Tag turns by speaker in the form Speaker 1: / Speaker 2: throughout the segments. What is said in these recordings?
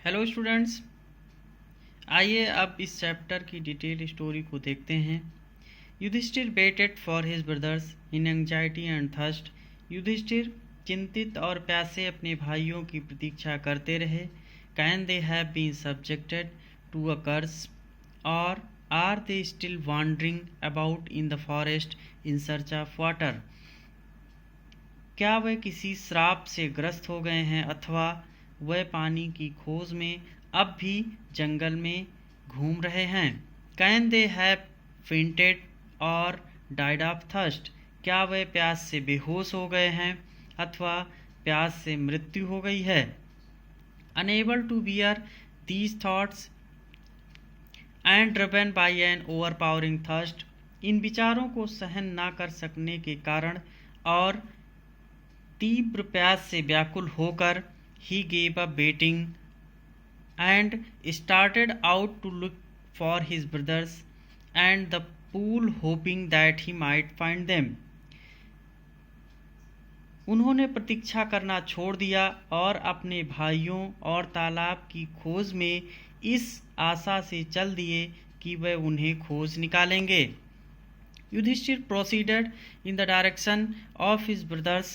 Speaker 1: Hello students, आइए अब इस चैप्टर की डिटेल स्टोरी को देखते हैं। Yudhishthira waited for his brothers in anxiety and thirst. Yudhishthira चिंतित और प्यासे अपने भाइयों की प्रतीक्षा करते रहे। Can they have been subjected to a curse और are they still wandering about in the forest in search of water. क्या वे किसी श्राप से ग्रस्त हो गए हैं अथवा वह पानी की खोज में अब भी जंगल में घूम रहे हैं। कैन दे हैव फेंटेड और डाइड ऑफ थर्स्ट। क्या वे प्यास से बेहोश हो गए हैं अथवा प्यास से मृत्यु हो गई है। Unable to bear these thoughts and driven by an overpowering thirst. इन विचारों को सहन ना कर सकने के कारण और तीव्र प्यास से व्याकुल होकर he gave up waiting and started out to look for his brothers and the pool hoping that he might find them. उन्होंने प्रतीक्षा करना छोड़ दिया और अपने भाइयों और तालाब की खोज में इस आशा से चल दिए कि वे उन्हें खोज निकालेंगे। Yudhishthir proceeded in the direction of his brothers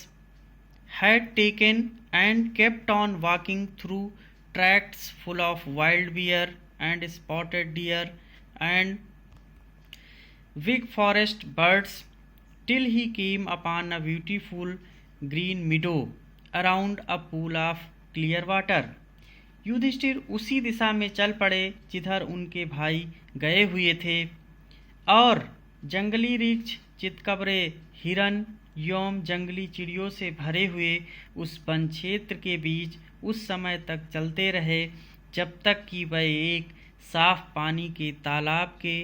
Speaker 1: had taken and kept on walking through tracts full of wild bear and spotted deer and big forest birds till he came upon a beautiful green meadow around a pool of clear water. Yudhishthir उसी दिशा में चल पड़े जिधर उनके भाई गए हुए थे और जंगली वृक्ष, चितकबरे, हिरन एवं जंगली चिड़ियों से भरे हुए उस वन क्षेत्र के बीच उस समय तक चलते रहे जब तक कि वह एक साफ पानी के तालाब के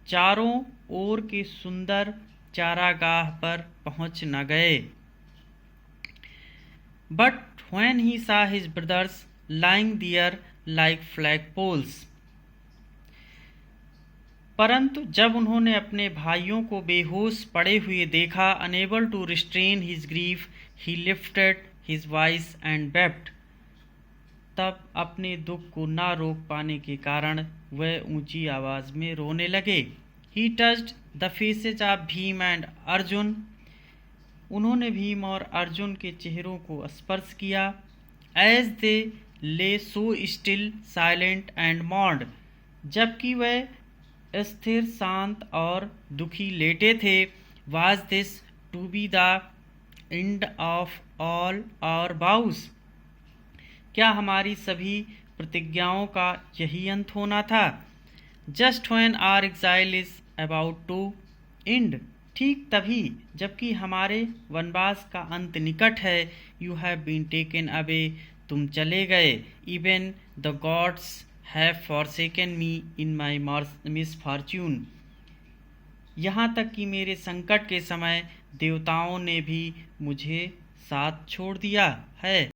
Speaker 1: चारों ओर के सुंदर चारागाह पर पहुंच न गए। But when he saw his brothers lying there like flagpoles, परंतु जब उन्होंने अपने भाइयों को बेहोश पड़े हुए देखा, unable to restrain his grief he lifted his voice and wept, तब अपने दुख को ना रोक पाने के कारण वह ऊंची आवाज में रोने लगे। ही touched the faces of Bhim and Arjun, उन्होंने भीम और अर्जुन के चेहरों को स्पर्श किया। As they lay so still silent and mourned, जबकि वह स्थिर, शांत और दुखी लेटे थे। Was this to be the end of all our vows, क्या हमारी सभी प्रतिज्ञाओं का यही अंत होना था। Just when our exile is about to end, ठीक तभी जबकि हमारे वनवास का अंत निकट है। You have been taken away, तुम चले गए। Even the gods have forsaken me in my misfortune, यहाँ तक कि मेरे संकट के समय देवताओं ने भी मुझे साथ छोड़ दिया है।